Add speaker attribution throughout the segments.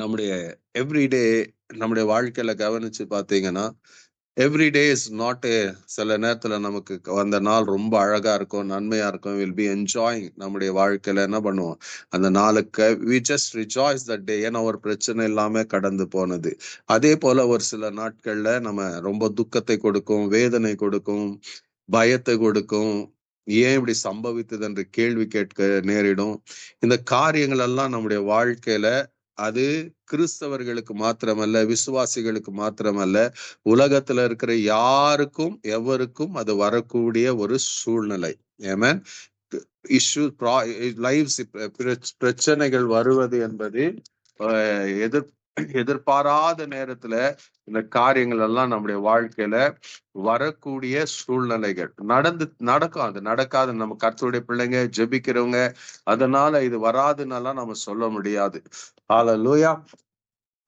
Speaker 1: நம்முடைய எவ்ரிடே நம்முடைய வாழ்க்கையில கவனிச்சு பார்த்தீங்கன்னா, எவ்ரிடே இஸ் நாட் ஏ சில நேரத்துல நமக்கு அந்த நாள் ரொம்ப அழகா இருக்கும், நன்மையா இருக்கும். Will be enjoying. நம்முடைய வாழ்க்கையில என்ன பண்ணுவோம், அந்த நாளுக்கு we just rejoice that day. ஏன்னா ஒரு பிரச்சனை இல்லாம கடந்து போனது. அதே போல ஒரு சில நாட்கள்ல நம்ம ரொம்ப துக்கத்தை கொடுக்கும், வேதனை கொடுக்கும், பயத்தை கொடுக்கும். ஏன் இப்படி சம்பவித்தது என்று கேள்வி கேட்க நேரிடும். இந்த காரியங்கள் எல்லாம் நம்முடைய வாழ்க்கையில அது கிறிஸ்தவர்களுக்கு மாத்திரமல்ல, விசுவாசிகளுக்கு மாத்திரமல்ல, உலகத்துல இருக்கிற யாருக்கும் எவருக்கும் அது வரக்கூடிய ஒரு சூழ்நிலை. ஆமென். இஷ்யூ லைஃப்ஸ் பிரச்சனைகள் வருவது என்பது எதிர் எதிர்பாராத நேரத்துல இந்த காரியங்கள் எல்லாம் நம்முடைய வாழ்க்கையில வரக்கூடிய சூழ்நிலைகள் நடக்கும். அது நடக்காது. நம்ம கர்த்தருடைய பிள்ளைங்க ஜெபிக்கிறவங்க, அதனால இது வராதுன்னெல்லாம் நம்ம சொல்ல முடியாது. ஹல்லேலூயா.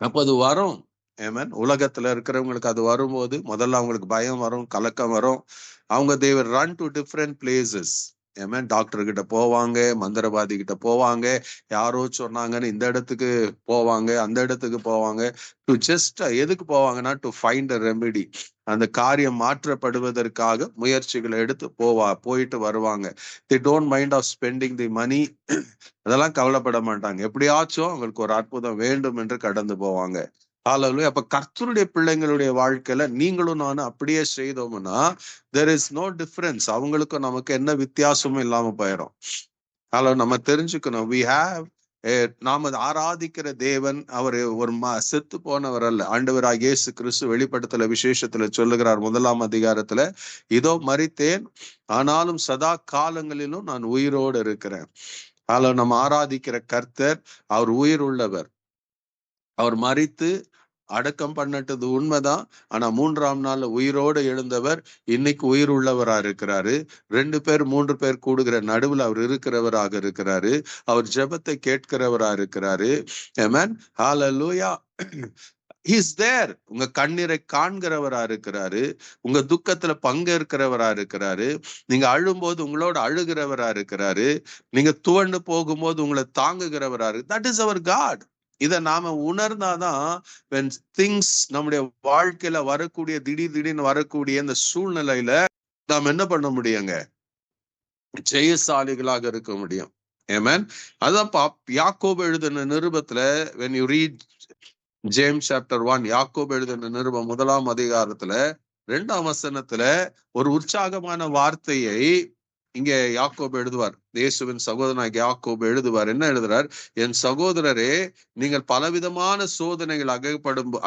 Speaker 1: அப்ப அது வரும். ஆமென். உலகத்துல இருக்கிறவங்களுக்கு அது வரும்போது முதல்ல அவங்களுக்கு பயம் வரும், கலக்கம் வரும். அவங்க they will run to different places. Amen. Doctor கிட்ட போவாங்க, மந்திரவாதி கிட்ட போவாங்க, யாரோ சொன்னாங்கன்னு இந்த இடத்துக்கு போவாங்க, அந்த இடத்துக்கு போவாங்க. டு ஜஸ்ட் எதுக்கு போவாங்கன்னா டு ஃபைண்ட் அ ரெமெடி. அந்த காரியம் மாற்றப்படுவதற்காக முயற்சிகளை எடுத்து போயிட்டு வருவாங்க. they don't mind of spending the money. அதெல்லாம் கவலைப்பட மாட்டாங்க. எப்படியாச்சும் அவங்களுக்கு ஒரு அற்புதம் வேண்டும் என்று கடந்து போவாங்க. ஹல்லேலூயா. அப்ப கர்த்தருடைய பிள்ளைங்களுடைய வாழ்க்கையில நீங்களும் நானும் அப்படியே செய்தோம்னா there is no difference. அவங்களுக்கும் நமக்கு என்ன வித்தியாசமும் இல்லாம போயிடும். நம்ம தெரிஞ்சுக்கணும், we have நாம ஆராதிக்கிற தேவன் அவர் ஒரு செத்து போனவர் அல்ல. ஆண்டவராகிய இயேசு கிறிஸ்து வெளிப்படுத்தல விசேஷத்துல சொல்லுகிறார் 1ஆம் அதிகாரத்துல, இதோ மரித்தேன், ஆனாலும் சதா காலங்களிலும் நான் உயிரோடு இருக்கிறேன். நம்ம ஆராதிக்கிற கர்த்தர் அவர் உயிர் உள்ளவர். அவர் மரித்து அடக்கம் பண்ணட்டது உண்மைதான். ஆனா 3ஆம் நாள்ல உயிரோடு எழுந்தவர் இன்னைக்கு உயிர் உள்ளவரா இருக்கிறாரு. 2 பேர் 3 பேர் கூடுகிற நடுவில் அவர் இருக்கிறவராக இருக்கிறாரு. அவர் ஜெபத்தை கேட்கிறவரா இருக்கிறாரு. ஆமென். ஹல்லேலூயா. He is there. உங்க கண்ணீரை காண்கிறவரா இருக்கிறாரு. உங்க துக்கத்துல பங்கேற்கிறவரா இருக்கிறாரு. நீங்க அழும்போது உங்களோட அழுகிறவரா இருக்கிறாரு. நீங்க துவண்டு போகும்போது உங்களை தாங்குகிறவரா இருக்கு. தட் இஸ் அவர் காட். இத நாம உணர்ந்தாதான் when things நம்முடைய வாழ்க்கையில வரக்கூடிய திடீர்னு வரக்கூடிய இந்த சூழ்நிலையில நாம் என்ன பண்ண முடியுங்க, ஜெயசாலிகளாக இருக்க முடியும். ஆமென். அதான் யாக்கோபு எழுதின நிருபத்துல when you read James chapter 1, யாக்கோபு எழுதின நிருபம் 1ஆம் அதிகாரத்துல 2ஆம் வசனத்துல ஒரு உற்சாகமான வார்த்தையை இங்க யாக்கோபு எழுதுவார். இயேசுவின் சகோதரனாகிய யாக்கோபு எழுதுவார். என்ன எழுதுறார்? என் சகோதரரே, நீங்கள் பலவிதமான சோதனைகள்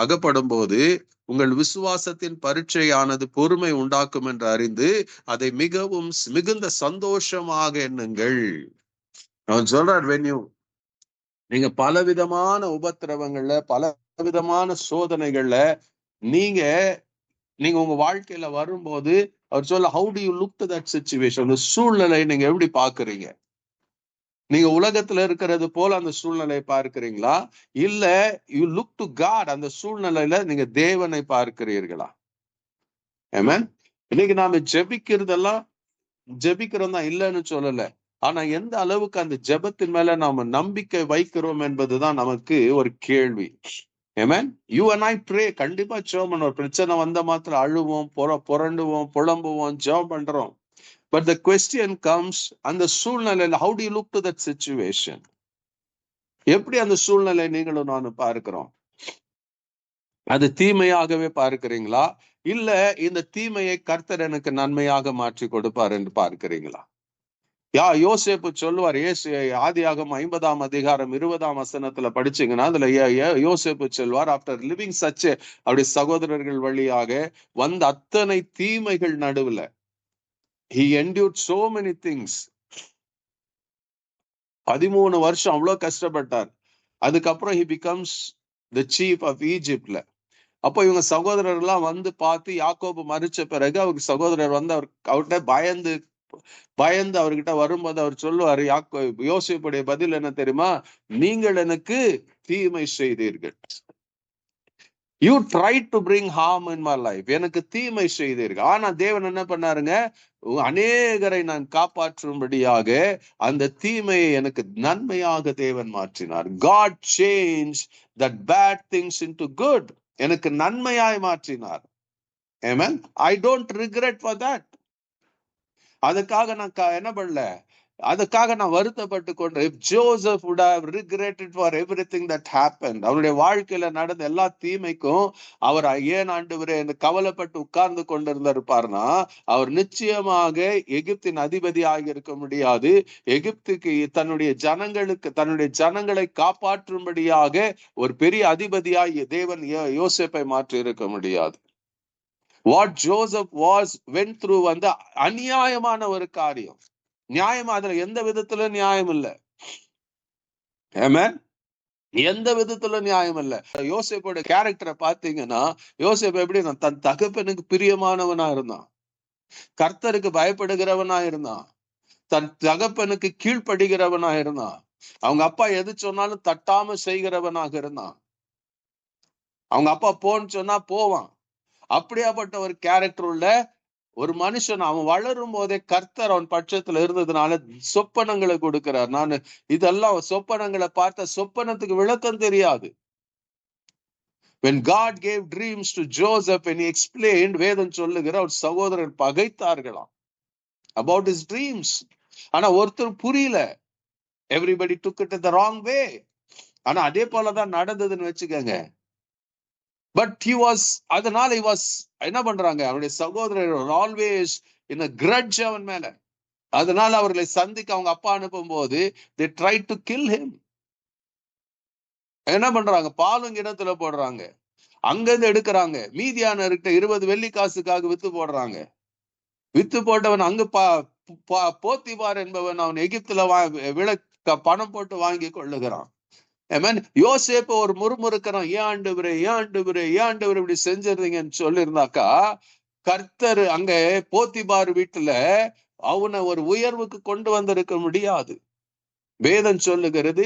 Speaker 1: அகப்படும் போது உங்கள் விசுவாசத்தின் பரீட்சையானது பொறுமை உண்டாக்கும் என்று அறிந்து அதை மிகுந்த சந்தோஷமாக எண்ணுங்கள். அவன் சொல்றார், நீங்க பலவிதமான உபத்திரவங்கள்ல, பலவிதமான சோதனைகள்ல நீங்க உங்க வாழ்க்கையில வரும்போது அவர் சொல்ல, how do you look to that situation? அந்த சூழ்நிலையை நீங்க எப்படி பாக்குறீங்க? நீங்க உலகத்துல இருக்கிறது போல அந்த சூழ்நிலையை பார்க்கிறீங்களா, இல்ல யூ லுக் டு காட், அந்த சூழ்நிலையில நீங்க தேவனை பார்க்கிறீர்களா? ஆமென். இன்னைக்கு நாம ஜெபிக்கிறோம் தான், இல்லைன்னு சொல்லல. ஆனா எந்த அளவுக்கு அந்த ஜெபத்தின் மேல நாம நம்பிக்கை வைக்கிறோம் என்பதுதான் நமக்கு ஒரு கேள்வி. Amen. You and I pray. கண்டிப்பா ஜெபம் பண்ணுவோம். பிரச்சனை வந்த மாத்திரம் அழுவோம், புரண்டுவோம், புலம்புவோம், ஜெபம் பண்றோம். But the question comes, அந்த சூழ்நிலையில how do you look to that situation? எப்படி அந்த சூழ்நிலை நீங்களும் நானும் பார்க்கிறோம்? அது தீமையாகவே பார்க்கிறீங்களா, இல்ல இந்த தீமையை கர்த்தர் எனக்கு நன்மையாக மாற்றி கொடுப்பார் என்று பார்க்கிறீங்களா? யோசேப்பு சொல்லுவார். ஆதியாகமம் 50ஆம் அதிகாரம் 20ஆம் வசனத்துல படிச்சீங்கன்னா அதுல யோசேப்பு சொல்வார், ஆஃப்டர் லிவிங் சச் அப்படி சகோதரர்கள் வழியாக வந்த அத்தனை தீமைகள் நடுவுல he endured so many things. 13 வருஷம் அவ்வளவு கஷ்டப்பட்டார். அதுக்கப்புறம் he becomes the chief of Egyptல. அப்போ இவங்க சகோதரர் எல்லாம் வந்து பார்த்து யாக்கோபு மரிச்ச பிறகு அவருக்கு சகோதரர் வந்து அவர்கிட்ட பயந்து அவர்கிட்ட வரும்போது அவர் சொல்லுவாரு, யோசேப்புடைய பதில் என்ன தெரியுமா? நீங்கள் எனக்கு தீமை செய்தீர்கள். You try to bring harm in my life. எனக்கு தீமை செய்தீர்கள். ஆனா தேவன் என்ன பண்ணாருங்க, அநேகரை நான் காப்பாற்றும்படியாக அந்த தீமையை எனக்கு நன்மையாக தேவன் மாற்றினார். God changed that bad things into good. எனக்கு நன்மையாய் மாற்றினார். Amen. I don't regret for that. அதுக்காக நான் என்ன பண்ணல, அதுக்காக நான் வருத்தப்பட்டு கொண்டு, if Joseph would have regretted for everything that happened, அவருடைய வாழ்க்கையில நடந்த எல்லா தீமைக்கும் அவர் ஏன் ஆண்டவரே என்று கவலைப்பட்டு உட்கார்ந்து கொண்டிருந்திருப்பார்னா, அவர் நிச்சயமாக எகிப்தின் அதிபதியாக இருக்க முடியாது. எகிப்துக்கு தன்னுடைய ஜனங்களை காப்பாற்றும்படியாக ஒரு பெரிய அதிபதியாய் தேவன் யோசேப்பை மாற்றி இருக்க முடியாது. வாட் ஜோசப் went through வந்து அநியாயமான ஒரு காரியம். நியாயமா அதுல எந்த விதத்துல நியாயம் இல்ல. ஆமென். எந்த விதத்துல நியாயம் இல்ல. யோசேப்போட கேரக்டரை பாத்தீங்கன்னா, யோசேப் எப்படி தன் தகப்பனுக்கு பிரியமானவனா இருந்தான், கர்த்தருக்கு பயப்படுகிறவனா இருந்தான், தன் தகப்பனுக்கு கீழ்ப்படுகிறவனா இருந்தான், அவங்க அப்பா எது சொன்னாலும் தட்டாம செய்கிறவனாக இருந்தான். அவங்க அப்பா போன்னு சொன்னா போவான். அப்படியாப்பட்ட ஒரு கேரக்டர் உள்ள ஒரு மனுஷன். அவன் வளரும் போதே கர்த்தர் அவன் பட்சத்துல இருந்ததுனால சொப்பனங்களை கொடுக்கிறார். நான் இதெல்லாம் சொப்பனங்களை பார்த்த சொப்பனத்துக்கு விளக்கம் தெரியாது. When God gave dreams to Joseph and he explained, வேதம் சொல்லுகிற ஒரு சகோதரர் பகைத்தார்களாம் about his dreams. ஆனா ஒருத்தர் புரியல. Everybody took it the wrong way. ஆனா அதே போலதான் நடந்ததுன்னு வச்சுக்கோங்க. பட் அதனால என்ன பண்றாங்க, அவருடைய சகோதரர் ஆல்வேஸ் in a grudge அவன் மேல. அதனால அவர்களை சந்திக்க அவங்க அப்பா அனுப்பும் போது they tried to kill him. என்ன பண்றாங்க, பாலும் கிணத்துல போடுறாங்க, அங்கிருந்து எடுக்கிறாங்க, மீதியானர்கிட்ட 20 வெள்ளி காசுக்காக வித்து போடுறாங்க. வித்து போட்டவன் அங்கு போத்திபார் என்பவன் அவன் எகிப்துல பணம் போட்டு வாங்கி கொள்ளுகிறான். யோசேப்பு ஒரு முறுமுறுக்கிறான், ஏன் ஆண்டவரே இப்படி செஞ்சிருந்தீங்கன்னு சொல்லியிருந்தாக்கா, கர்த்தர் அங்க போத்திபார் வீட்டுல அவனை ஒரு உயர்வுக்கு கொண்டு வந்திருக்க முடியாது. வேதம் சொல்லுகிறது,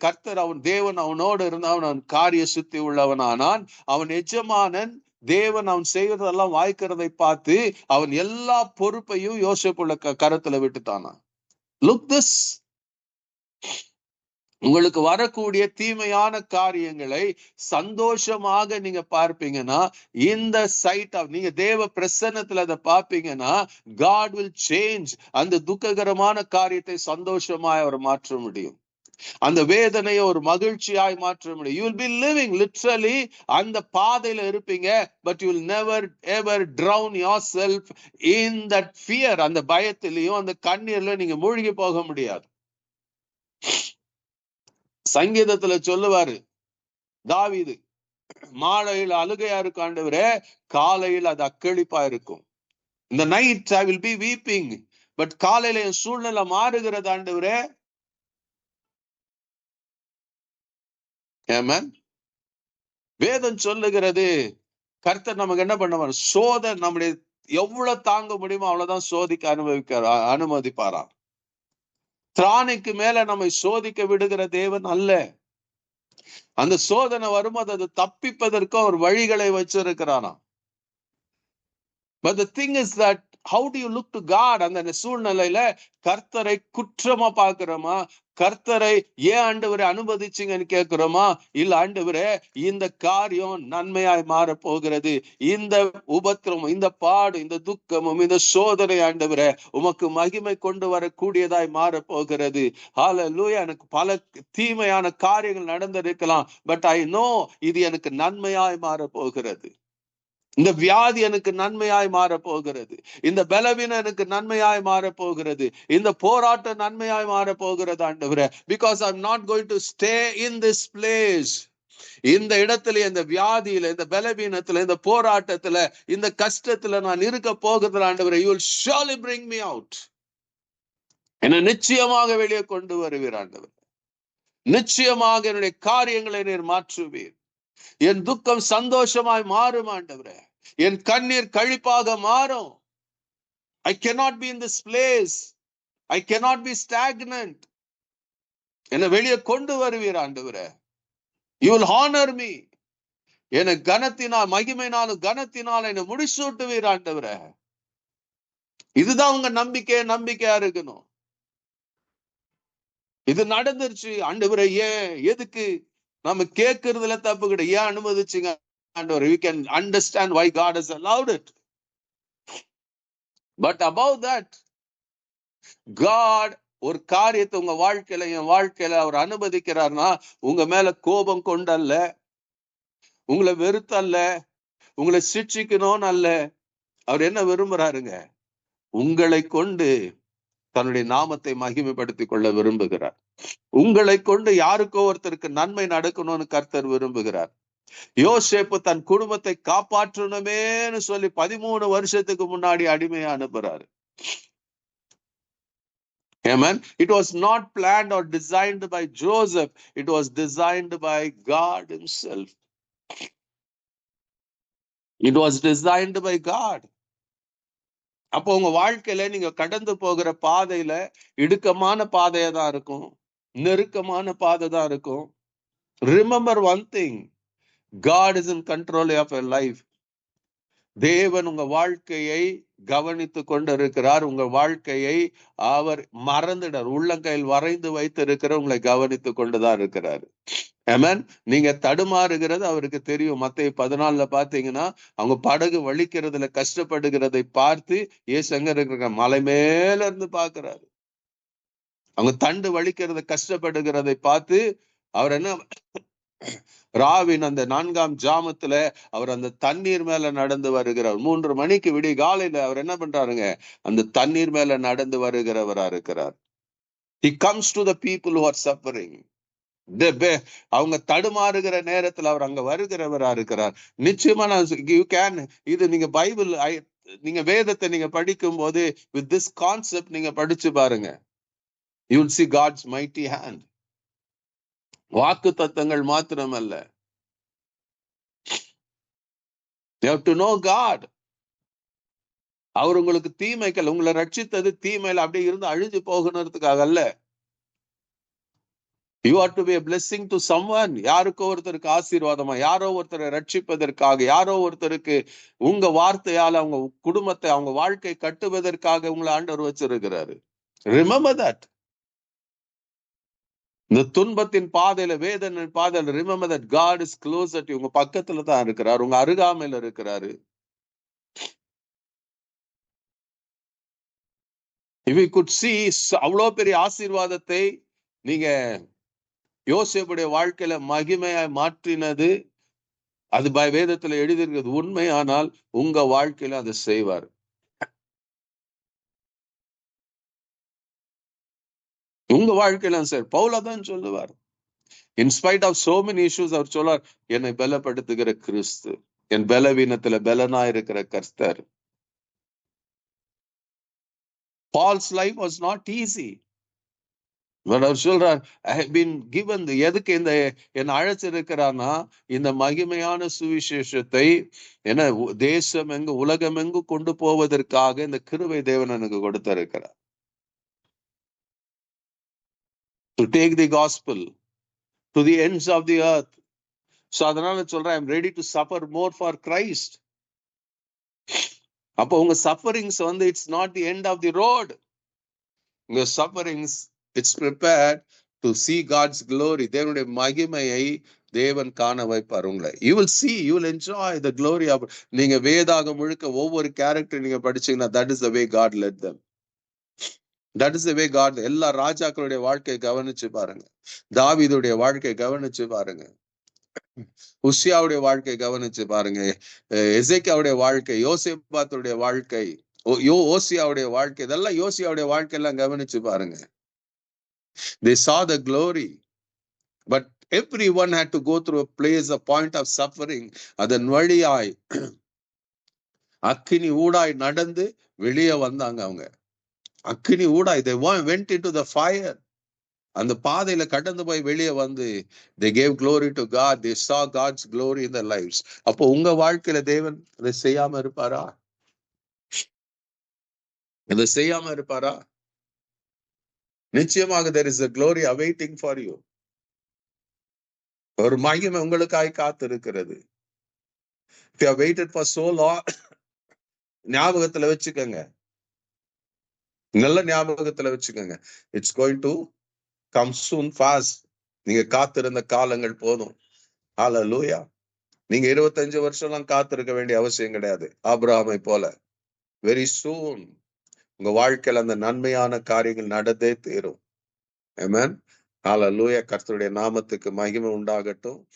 Speaker 1: கர்த்தர் தேவன் அவனோடு இருந்தான், அவன் காரிய சுத்தி உள்ளவனானான். அவன் எஜமானன் தேவன் அவன் செய்வதெல்லாம் வாய்க்கிறதை பார்த்து அவன் எல்லா பொறுப்பையும் யோசேப்புள்ள கரத்துல விட்டுட்டானா. Look this. உங்களுக்கு வரக்கூடிய தீமையான காரியங்களை சந்தோஷமாக நீங்க பார்ப்பீங்கன்னா, இந்த சைட் நீங்க தேவ பிரசன்னத்துல அதை பார்ப்பீங்கன்னா, God will change. அந்த துக்ககரமான காரியத்தை சந்தோஷமாய் அவர் மாற்ற முடியும். அந்த வேதனையை ஒரு மகிழ்ச்சியாய் மாற்ற முடியும். You will be living literally அந்த பாதையில இருப்பீங்க, but you will never ever drown yourself in that fear. அந்த பயத்திலையும் அந்த கண்ணீர்ல நீங்க மூழ்கி போக முடியாது. சங்கீதத்துல சொல்லுவாரு தாவீது, மாலையில் அழுகையா இருக்கும் ஆண்டவரே, காலையில் அது அக்களிப்பா இருக்கும். இந்த night I will be weeping, but காலையில என் சூழ்நிலை மாறுகிறது ஆண்டவரே. ஆமென். வேதம் சொல்லுகிறது, கர்த்தர் நமக்கு என்ன பண்ணுவார், நம்முடைய எவ்வளவு தாங்க முடியுமோ அவ்வளவுதான் சோதிக்க அனுமதிப்பாராம். திராணிக்கு மேல நம்மை சோதிக்க விடுகிற தேவன் அல்ல. அந்த சோதனை வரும்போது அது தப்பிப்பதற்கும் ஒரு வழிகளை வச்சிருக்கிறானாம். But the thing is that how do you look to God? அந்த சூழ்நிலையில கர்த்தரை குற்றமா பாக்குறோமா, கர்த்தரை ஏன் ஆண்டவரை அனுமதிச்சீங்கன்னு கேட்கிறோமா, இல்ல ஆண்டவரே இந்த காரியம் நன்மையாய் மாற போகிறது, இந்த உபத்திரமும் இந்த பாடு இந்த துக்கமும் இந்த சோதனை ஆண்டவரே உமக்கு மகிமை கொண்டு வரக்கூடியதாய் மாற போகிறது. ஹல்லேலூயா. எனக்கு பல தீமையான காரியங்கள் நடந்திருக்கலாம், பட் ஐ நோ இது எனக்கு நன்மையாய் மாற போகிறது. இந்த வியாதி எனக்கு நன்மையாய் மாற போகிறது, இந்த பலவீனம் எனக்கு நன்மையாய் மாற போகிறது, இந்த போராட்டம் நன்மையாய் மாற போகிறது ஆண்டவரே. Because I'm not going to stay in this place. இந்த இடத்துல, இந்த வியாதியில, இந்த பலவீனத்துல, இந்த போராட்டத்துல, இந்த கஷ்டத்துல நான் இருக்க போகிறது ஆண்டவரே. You will surely bring me out. என்னை நிச்சயமாக வெளியே கொண்டு வருவீர் ஆண்டவரே. நிச்சயமாக என்னுடைய காரியங்களை நீர் மாற்றுவீர். என் துக்கம் சந்தோஷமாய் மாறும் ஆண்டவரே. என் கண்ணீர் கழிப்பாக மாறும். I cannot be in this place. I cannot be stagnant. என்னை வெளியே கொண்டு வருவீர் ஆண்டவரே. You will honor me. என்னை கனத்தினால், மகிமையினாலும் கனத்தினால் என்னை முடிசூட்டுவீர் ஆண்டவரே. இதுதான் உங்க நம்பிக்கையா இருக்கணும். இது நடந்துருச்சு ஆண்டவரே, ஏன் எதுக்கு நம்ம கேட்கறதுல தப்பு கிடையாது. ஏன் அனுமதிச்சுங்க ஆண்டவரே? We can understand why God has allowed it. But above that, God ஒரு காரியத்தை உங்க வாழ்க்கையில, என் வாழ்க்கையில அவர் அனுமதிக்கிறார்னா, உங்க மேல கோபம் கொண்டல்ல, உங்களை வெறுத்தல்ல, உங்களை சிட்சிக்கணும்னு அல்ல. அவர் என்ன விரும்புறாருங்க? உங்களை கொண்டு தன்னுடைய நாமத்தை மகிமைப்படுத்திக் கொள்ள விரும்புகிறார். உங்களை கொண்டு யாருக்கோ ஒருத்தருக்கு நன்மை நடக்கணும்னு கர்த்தர் விரும்புகிறார். யோசேப்பு தன் குடும்பத்தை காப்பாற்றணுமேன்னு சொல்லி 13 வருஷத்துக்கு முன்னாடி அடிமையா அனுப்புறாரு. Amen. It was not planned or designed by Joseph. It was designed by God himself. It was designed by God. அப்போ உங்க வாழ்க்கையில நீங்க கடந்து போகிற பாதையில இடுக்கமான பாதையா தான் இருக்கும், நெருக்கமான பாதை தான் இருக்கும். Remember one thing, God is in control of your life. தேவன் உங்க வாழ்க்கையை கவனித்து கொண்டிருக்கிறார். உங்க வாழ்க்கையை அவர் மறந்துடார். உள்ளங்கையில் வரைந்து வைத்திருக்கிற உங்களை கவனித்து கொண்டுதான் இருக்கிறார். ஆமென். நீங்க தடுமாறுகிறது அவருக்கு தெரியும். மத்தேயு 14 பாத்தீங்கன்னா, அவங்க படகு வலிக்கிறதுல கஷ்டப்படுகிறதை பார்த்து இயேசு எங்க இருக்கிற மலை மேல இருந்து பாக்குறாரு. அவங்க தண்டு வலிக்கிறத கஷ்டப்படுகிறதை பார்த்து அவர் என்ன, ராவின் அந்த 4ஆம் ஜாமத்துல அவர் அந்த தண்ணீர் மேல நடந்து வருகிறார். 3 மணிக்கு விடிய காலையில அவர் என்ன பண்றாருங்க? அந்த தண்ணீர் மேல நடந்து வருகிறவரா இருக்கிறார். He comes to the people who are suffering. அவங்க தடுமாறுகிற நேரத்துல அவர் அங்க வருகிறவரா இருக்கிறார். நிச்சயமா இது நீங்க பைபிள், நீங்க வேதத்தை நீங்க படிக்கும் போது with this concept நீங்க படிச்சு பாருங்க. You will see God's mighty hand. வாக்கு தத்தங்கள் மாத்திரமல்ல. You have to know God. அவர் உங்களுக்கு தீமைகள், உங்களை ரட்சித்தது தீமையில அப்படியே இருந்து அழிஞ்சு போகணுறதுக்காக அல்ல. You are to be a blessing to someone. யாருக்கோ ஒருத்தருக்கு ஆசீர்வாதமா, யாரோ ஒருத்தரை ரட்சிப்பதற்காக, யாரோ ஒருத்தருக்கு உங்க வார்த்தையால அவங்க குடும்பத்தை, அவங்க வாழ்க்கை கட்டுவதற்காக உங்களை ஆண்டவர் வச்சிருக்கிறாரு. Remember that. இந்த துன்பத்தின் பாதையில, வேதனையின் பாதையில remember that God is close at you. உங்க பக்கத்துல தான் இருக்கிறார், உங்க அருகாமையில இருக்கிறாரு. If we could see அவ்வளோ பெரிய ஆசீர்வாதத்தை நீங்க யோசேப்புடைய வாழ்க்கையில மகிமையாய் மாற்றினது, அது வேதத்துல எழுதியிருக்கிறது உண்மையானால் உங்க வாழ்க்கையில அதை செய்வார். உங்க வாழ்க்கையில சார் பவுலதான் சொல்லுவார். In spite of so many issues அவர் சொல்றார், என்னை பலப்படுத்துகிற கிறிஸ்து, என் பலவீனத்துல பலனா இருக்கிற கர்த்தர். Paul's life was not easy. அவர் சொல்றார், I have been given, எதுக்கு இந்த என்ன அழைச்சிருக்கிறான்னா, இந்த மகிமையான சுவிசேஷத்தை என்ன தேசம் எங்கு உலகம் எங்கு கொண்டு போவதற்காக இந்த கிருபை தேவன் எனக்கு கொடுத்திருக்கிறார். To take the gospel to the ends of the earth. So அதனால சொல்றேன், I'm ready to suffer more for Christ. அப்போ உங்க sufferings it's not the end of the road. உங்க sufferings it's prepared to see God's glory. தேவனுடைய மகிமையை தேவன் காண வைப்பார் உங்களை. You will see, you will enjoy the glory of. நீங்க வேதாகம் முழுக்க ஒவ்வொரு கேரக்டர் நீங்க படிச்சீங்கன்னா, that is the way God led them. That is the way God. எல்லா ராஜாக்களுடைய வாழ்க்கையை கவனிச்சு பாருங்க, தாவீதுடைய வாழ்க்கையை கவனிச்சு பாருங்க, உசியாவுடைய வாழ்க்கை கவனிச்சு பாருங்க, எசேக்கியாவுடைய வாழ்க்கை, யோசேபாத்துடைய வாழ்க்கை, ஓசியாவுடைய வாழ்க்கை, இதெல்லாம் யோசியாவுடைய வாழ்க்கை எல்லாம் கவனிச்சு பாருங்க. They saw the glory, but everyone had to go through a place, a point of suffering. அதன் வழியாய் அக்கினி ஊடாய் நடந்து வெளியே வந்தாங்க. அவங்க அக்கினி ஊடாய், they went into the fire. அந்த பாதையில கடந்து போய் வெளியே வந்து they gave glory to God. They saw God's glory in their lives. அப்போ உங்க வாழ்க்கையில தேவன் இதை செய்யாம இருப்பாரா? இதை செய்யாம இருப்பாரா? நிச்சயமாக there is a glory awaiting for you. ஒரு மகிமை உங்களுக்காய் காத்து இருக்கிறது. If you have waited for so long, ஞாபகத்துல வச்சுக்கோங்க, நல்ல ஞாபகத்துல வச்சுக்கோங்க. It's going to come soon fast. நீங்க காத்திருந்த காலங்கள் போதும். ஹalleluya. நீங்க 25 வருஷம்லாம் காத்திருக்க வேண்டிய அவசியம் கிடையாது. ஆபிரகாமை போல வெரி சூன் உங்க வாழ்க்கையில அந்த நன்மையான காரியங்கள் நடந்தே தீரும். ஆமென். ஹalleluya. கர்த்தருடைய நாமத்துக்கு மகிமை உண்டாகட்டும்.